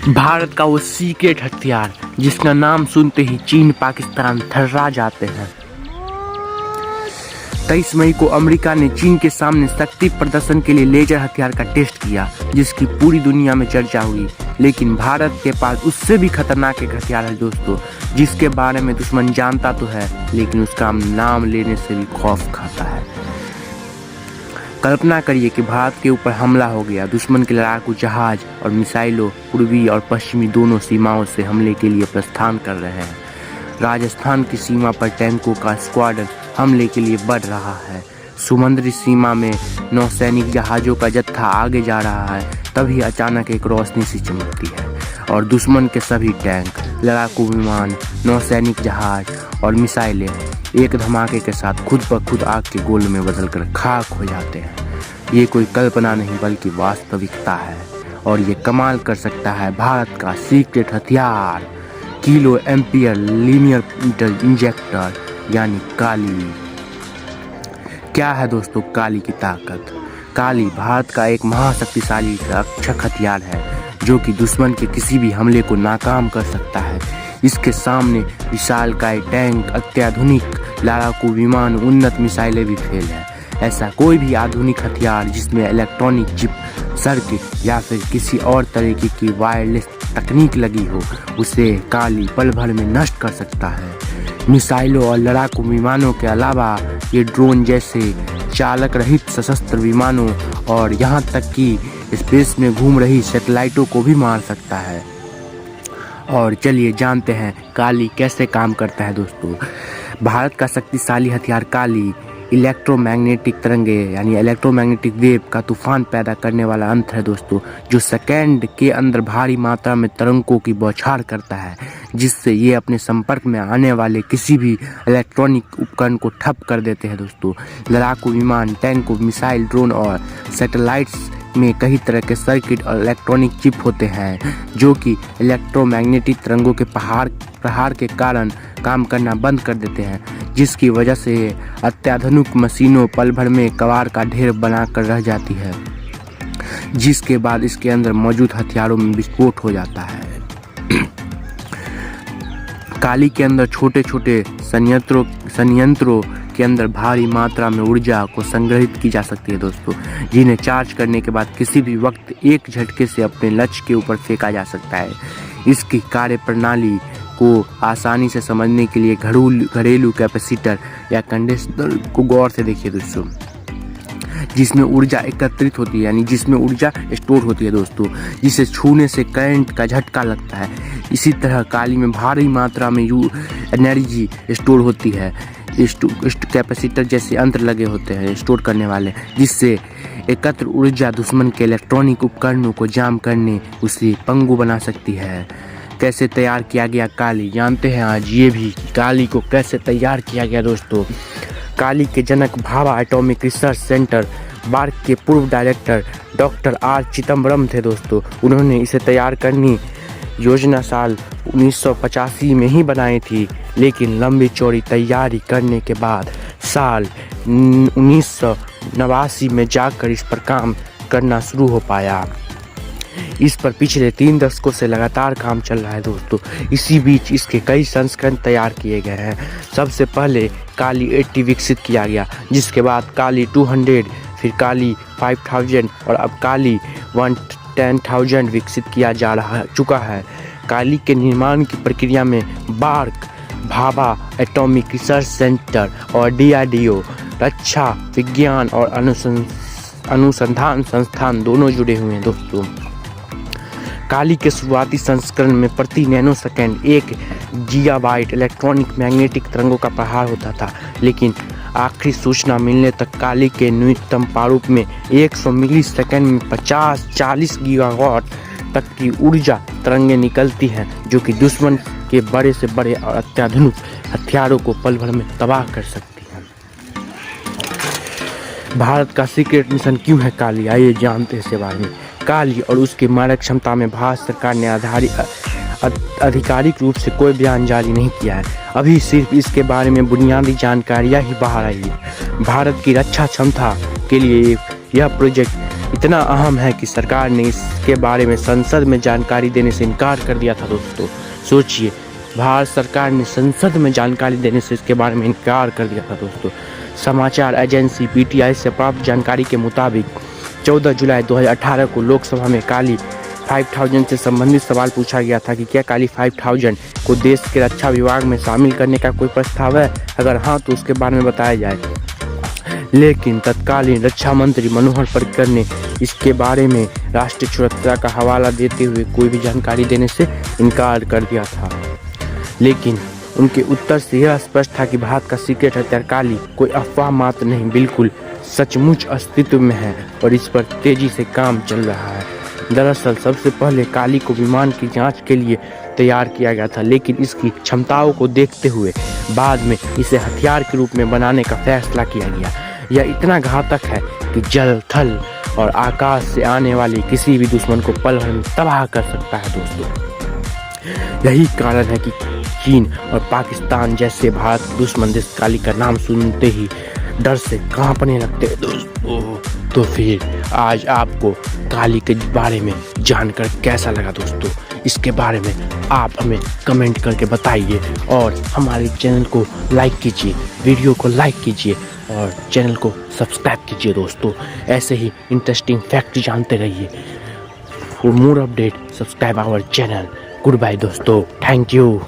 भारत का वो सीक्रेट हथियार जिसका नाम सुनते ही चीन पाकिस्तान थर्रा जाते हैं। 23 मई को अमेरिका ने चीन के सामने शक्ति प्रदर्शन के लिए लेजर हथियार का टेस्ट किया, जिसकी पूरी दुनिया में चर्चा हुई। लेकिन भारत के पास उससे भी खतरनाक एक हथियार है दोस्तों, जिसके बारे में दुश्मन जानता तो है लेकिन उसका नाम लेने से भी खौफ खाता है। कल्पना करिए कि भारत के ऊपर हमला हो गया। दुश्मन के लड़ाकू जहाज और मिसाइलों पूर्वी और पश्चिमी दोनों सीमाओं से हमले के लिए प्रस्थान कर रहे हैं। राजस्थान की सीमा पर टैंकों का स्क्वाड्रन हमले के लिए बढ़ रहा है। समुद्री सीमा में नौसैनिक जहाज़ों का जत्था आगे जा रहा है। तभी अचानक एक रोशनी सी चमकती है और दुश्मन के सभी टैंक, लड़ाकू विमान, नौसैनिक जहाज और मिसाइलें एक धमाके के साथ खुद ब खुद आग के गोले में बदलकर खाक हो जाते हैं। ये कोई कल्पना नहीं बल्कि वास्तविकता है और ये कमाल कर सकता है भारत का सीक्रेट हथियार, किलो एम्पियर लीनियर इंजेक्टर यानी काली। क्या है दोस्तों काली की ताकत? काली भारत का एक महाशक्तिशाली रक्षक हथियार है जो कि दुश्मन के किसी भी हमले को नाकाम कर सकता है। इसके सामने विशालकाय टैंक, अत्याधुनिक लड़ाकू विमान, उन्नत मिसाइलें भी फेल है। ऐसा कोई भी आधुनिक हथियार जिसमें इलेक्ट्रॉनिक चिप, सर्किट या फिर किसी और तरीके की वायरलेस तकनीक लगी हो, उसे काली पल भर में नष्ट कर सकता है। मिसाइलों और लड़ाकू विमानों के अलावा ये ड्रोन जैसे चालक रहित सशस्त्र विमानों और यहाँ तक कि स्पेस में घूम रही सैटेलाइटों को भी मार सकता है। और चलिए जानते हैं काली कैसे काम करता है दोस्तों। भारत का शक्तिशाली हथियार काली इलेक्ट्रोमैग्नेटिक तरंगे यानी इलेक्ट्रोमैग्नेटिक वेव का तूफान पैदा करने वाला यंत्र है दोस्तों, जो सेकंड के अंदर भारी मात्रा में तरंगों की बौछार करता है, जिससे ये अपने संपर्क में आने वाले किसी भी इलेक्ट्रॉनिक उपकरण को ठप कर देते हैं दोस्तों। लड़ाकू विमान, टैंक, मिसाइल, ड्रोन और सैटेलाइट्स में कई तरह के सर्किट और इलेक्ट्रॉनिक चिप होते हैं जो कि इलेक्ट्रोमैग्नेटिक तरंगों के प्रहार के कारण काम करना बंद कर देते हैं, जिसकी वजह से अत्याधुनिक मशीनों पल भर में कबाड़ का ढेर बनाकर रह जाती है, जिसके बाद इसके अंदर मौजूद हथियारों में विस्फोट हो जाता है। काली के अंदर छोटे छोटे संयंत्रों के अंदर भारी मात्रा में ऊर्जा को संग्रहित की जा सकती है दोस्तों, जिन्हें चार्ज करने के बाद किसी भी वक्त एक झटके से अपने लक्ष्य के ऊपर फेंका जा सकता है। इसकी कार्य प्रणाली को आसानी से समझने के लिए घरेलू कैपेसिटर या कंडेंसर को गौर से देखिए दोस्तों, जिसमें ऊर्जा एकत्रित होती है यानी जिसमें ऊर्जा स्टोर होती है दोस्तों, जिसे छूने से करंट का झटका लगता है। इसी तरह काली में भारी मात्रा में एनर्जी स्टोर होती है। कैपेसिटर जैसे यंत्र लगे होते हैं स्टोर करने वाले, जिससे एकत्र ऊर्जा दुश्मन के इलेक्ट्रॉनिक उपकरणों को जाम करने उसे पंगु बना सकती है। कैसे तैयार किया गया काली, जानते हैं आज ये भी काली को कैसे तैयार किया गया दोस्तों। काली के जनक Bhabha atomic research centre BARC के पूर्व डायरेक्टर डॉक्टर आर चिदम्बरम थे दोस्तों। उन्होंने इसे तैयार करनी योजना साल 1985 में ही बनाई थी, लेकिन लंबी चौड़ी तैयारी करने के बाद साल 1989 में जाकर इस पर काम करना शुरू हो पाया। इस पर पिछले 3 दशकों से लगातार काम चल रहा है दोस्तों। इसी बीच इसके कई संस्करण तैयार किए गए हैं। सबसे पहले काली 80 विकसित किया गया, जिसके बाद काली 200, फिर काली 5000 और अब काली 110,000 विकसित किया चुका है। काली के निर्माण की प्रक्रिया में BARC, Bhabha atomic research centre और DRDO रक्षा विज्ञान और अनुसंधान संस्थान दोनों जुड़े हुए हैं दोस्तों। काली के शुरुआती संस्करण में प्रति नैनोसेकंड 1 गीगाबाइट इलेक्ट्रॉनिक मैग्नेटिक तरंगों का प्रहार होता था, लेकिन आखिरी सूचना मिलने तक काली के न्यूनतम प्रारूप में 100 मिलीसेकंड में 50-40 गीगावाट तक की ऊर्जा तरंगें निकलती हैं, जो कि दुश्मन के बड़े से बड़े और अत्याधुनिक हथियारों को पल भर में तबाह कर सकती हैं। भारत का सीक्रेट मिशन क्यों है काली, आइए जानते हैं इसके बारे में। काली और उसकी मारक क्षमता में भारत सरकार ने आधिकारिक रूप से कोई बयान जारी नहीं किया है। अभी सिर्फ इसके बारे में बुनियादी जानकारियां ही बाहर आई है। भारत की रक्षा क्षमता के लिए यह प्रोजेक्ट इतना अहम है कि सरकार ने इसके बारे में संसद में जानकारी देने से इनकार कर दिया था दोस्तों। सोचिए, भारत सरकार ने संसद में जानकारी देने से इसके बारे में इनकार कर दिया था दोस्तों। समाचार एजेंसी पीटीआई से प्राप्त जानकारी के मुताबिक 14 जुलाई 2018 को लोकसभा में काली 5000 से संबंधित सवाल पूछा गया था कि क्या काली 5000 को देश के रक्षा विभाग में शामिल करने का कोई प्रस्ताव है, अगर हाँ तो उसके बारे में बताया जाए। लेकिन तत्कालीन रक्षा मंत्री मनोहर पर्रिकर ने इसके बारे में राष्ट्रीय सुरक्षा का हवाला देते हुए कोई भी जानकारी देने से इनकार कर दिया था। लेकिन उनके उत्तर से यह स्पष्ट था कि भारत का सीक्रेट हथियार काली कोई अफवाह मात्र नहीं, बिल्कुल सचमुच अस्तित्व में है और इस पर तेजी से काम चल रहा है। दरअसल सबसे पहले काली को विमान की जांच के लिए तैयार किया गया था, लेकिन इसकी क्षमताओं को देखते हुए बाद में इसे हथियार के रूप में बनाने का फैसला किया गया। यह इतना घातक है कि जल, थल और आकाश से आने वाले किसी भी दुश्मन को पल भर में तबाह कर सकता है दोस्तों। यही कारण है कि चीन और पाकिस्तान जैसे भारत दुश्मन देश काली का नाम सुनते ही डर से कांपने लगते हैं दोस्तों। तो फिर आज आपको काली के बारे में जानकर कैसा लगा दोस्तों? इसके बारे में आप हमें कमेंट करके बताइए और हमारे चैनल को लाइक कीजिए, वीडियो को लाइक कीजिए और चैनल को सब्सक्राइब कीजिए दोस्तों। ऐसे ही इंटरेस्टिंग फैक्ट जानते रहिए। For more update subscribe our channel. Good bye दोस्तों, थैंक यू।